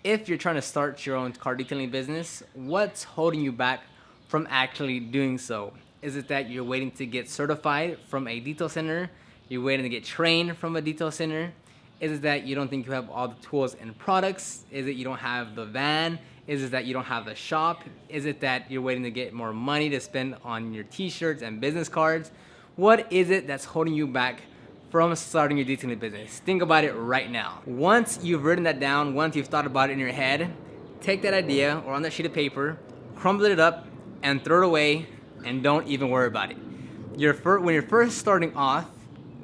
If you're trying to start your own car detailing business, what's holding you back from actually doing so? Is it that you're waiting to get certified from a detail center? You're waiting to get trained from a detail center? Is it that you don't think you have all the tools and products? Is it you don't have the van? Is it that you don't have the shop? Is it that you're waiting to get more money to spend on your t-shirts and business cards? What is it that's holding you back from starting your detailing business? Think about it right now. Once you've written that down, once you've thought about it in your head, take that idea or on that sheet of paper, crumble it up, and throw it away, and don't even worry about it. When you're first starting off,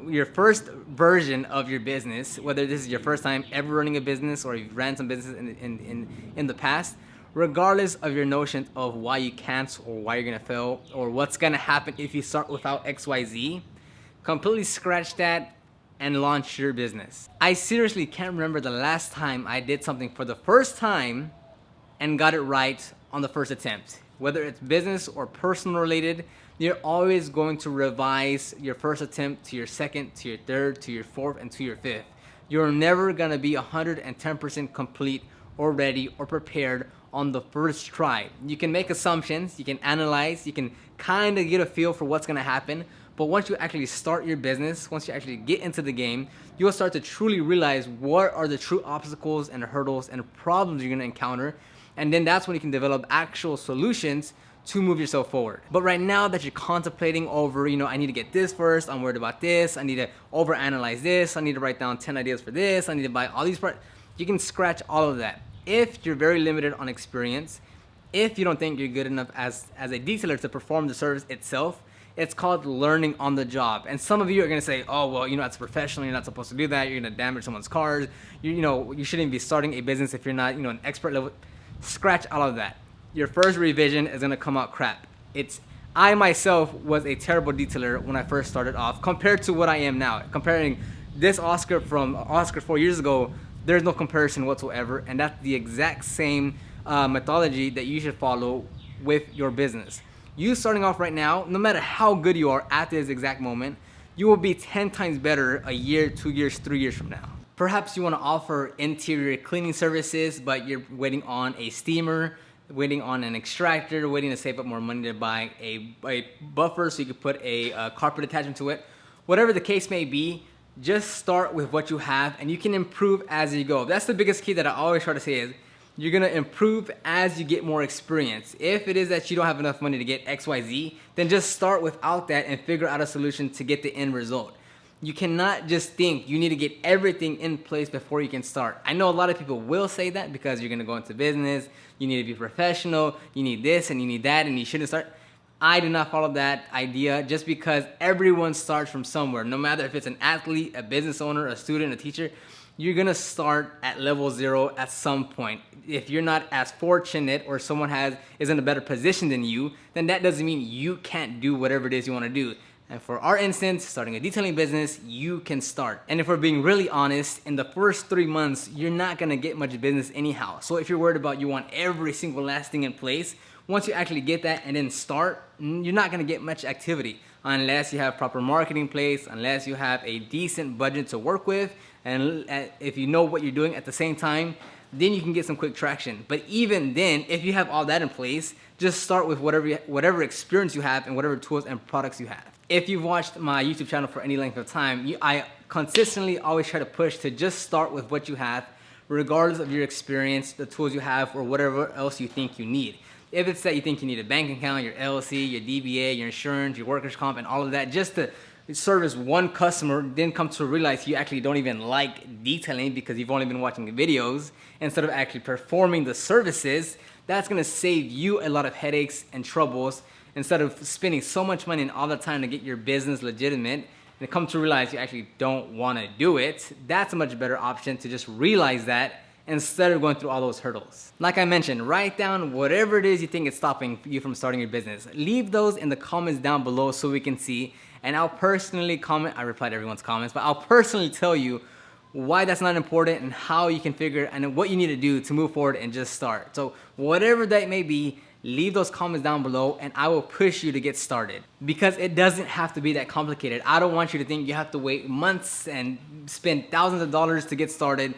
your first version of your business, whether this is your first time ever running a business or you've ran some business in the past, regardless of your notion of why you can't or why you're gonna fail or what's gonna happen if you start without XYZ, completely scratch that and launch your business. I seriously can't remember the last time I did something for the first time and got it right on the first attempt. Whether it's business or personal related, you're always going to revise your first attempt to your second, to your third, to your fourth, and to your fifth. You're never gonna be 110% complete or ready or prepared on the first try. You can make assumptions, you can analyze, you can kind of get a feel for what's gonna happen, but once you actually start your business, once you actually get into the game, you'll start to truly realize what are the true obstacles and hurdles and problems you're gonna encounter, and then that's when you can develop actual solutions to move yourself forward. But right now that you're contemplating over, I need to get this first, I'm worried about this, I need to overanalyze this, I need to write down 10 ideas for this, I need to buy all these parts, you can scratch all of that. If you're very limited on experience, if you don't think you're good enough as a detailer to perform the service itself, it's called learning on the job. And some of you are gonna say, oh, well, that's professional, you're not supposed to do that, you're gonna damage someone's cars, you shouldn't be starting a business if you're not, an expert level. Scratch all of that. Your first revision is gonna come out crap. I myself was a terrible detailer when I first started off compared to what I am now. Comparing this Oscar from Oscar 4 years ago, there's no comparison whatsoever, and that's the exact same methodology that you should follow with your business. You starting off right now, no matter how good you are at this exact moment, you will be 10 times better a year, 2 years, 3 years from now. Perhaps you want to offer interior cleaning services, but you're waiting on a steamer, waiting on an extractor, waiting to save up more money to buy a buffer so you could put a carpet attachment to it. Whatever the case may be, just start with what you have and you can improve as you go. That's the biggest key that I always try to say is you're gonna improve as you get more experience. If it is that you don't have enough money to get XYZ, then just start without that and figure out a solution to get the end result. You cannot just think you need to get everything in place before you can start. I know a lot of people will say that because you're gonna go into business, you need to be professional, you need this and you need that and you shouldn't start. I do not follow that idea just because everyone starts from somewhere. No matter if it's an athlete, a business owner, a student, a teacher, you're gonna start at level 0 at some point. If you're not as fortunate or someone is in a better position than you, then that doesn't mean you can't do whatever it is you wanna do. And for our instance, starting a detailing business, you can start. And if we're being really honest, in the first 3 months, you're not gonna get much business anyhow. So if you're worried about you want every single last thing in place, once you actually get that and then start, you're not gonna get much activity unless you have proper marketing in place, unless you have a decent budget to work with, and if you know what you're doing at the same time, then you can get some quick traction. But even then, if you have all that in place, just start with whatever experience you have and whatever tools and products you have. If you've watched my YouTube channel for any length of time, I consistently always try to push to just start with what you have, regardless of your experience, the tools you have, or whatever else you think you need. If it's that you think you need a bank account, your LLC, your DBA, your insurance, your workers' comp, and all of that, just to service one customer, then come to realize you actually don't even like detailing because you've only been watching the videos instead of actually performing the services, that's gonna save you a lot of headaches and troubles instead of spending so much money and all the time to get your business legitimate and come to realize you actually don't wanna do it. That's a much better option to just realize that instead of going through all those hurdles. Like I mentioned, write down whatever it is you think is stopping you from starting your business. Leave those in the comments down below so we can see, and I'll personally comment. I reply to everyone's comments, but I'll personally tell you why that's not important and how you can figure and what you need to do to move forward and just start. So whatever that may be, leave those comments down below and I will push you to get started because it doesn't have to be that complicated. I don't want you to think you have to wait months and spend thousands of dollars to get started.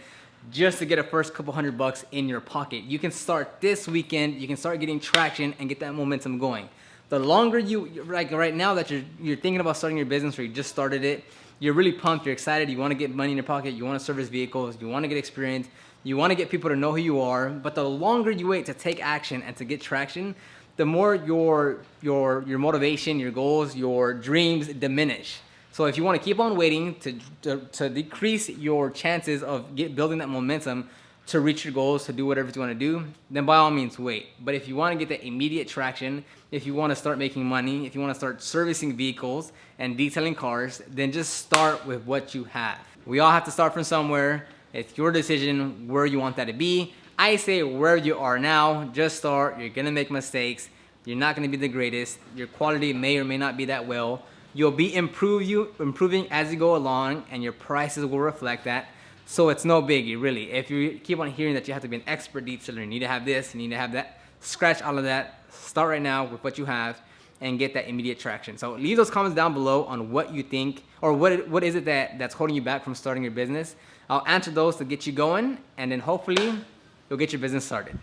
just to get a first couple $100 in your pocket. You can start this weekend, you can start getting traction and get that momentum going. The longer you, like right now that you're thinking about starting your business or you just started it, you're really pumped, you're excited, you want to get money in your pocket, you want to service vehicles, you want to get experience, you want to get people to know who you are. But the longer you wait to take action and to get traction, the more your motivation, your goals, your dreams diminish. So if you want to keep on waiting to decrease your chances of building that momentum to reach your goals, to do whatever you want to do, then by all means wait. But if you want to get that immediate traction, if you want to start making money, if you want to start servicing vehicles and detailing cars, then just start with what you have. We all have to start from somewhere. It's your decision where you want that to be. I say where you are now, just start. You're gonna make mistakes. You're not gonna be the greatest. Your quality may or may not be that well. You'll be improving as you go along, and your prices will reflect that. So it's no biggie, really. If you keep on hearing that you have to be an expert detailer, you need to have this, you need to have that, scratch all of that. Start right now with what you have and get that immediate traction. So leave those comments down below on what you think, or what is it that's holding you back from starting your business. I'll answer those to get you going, and then hopefully you'll get your business started.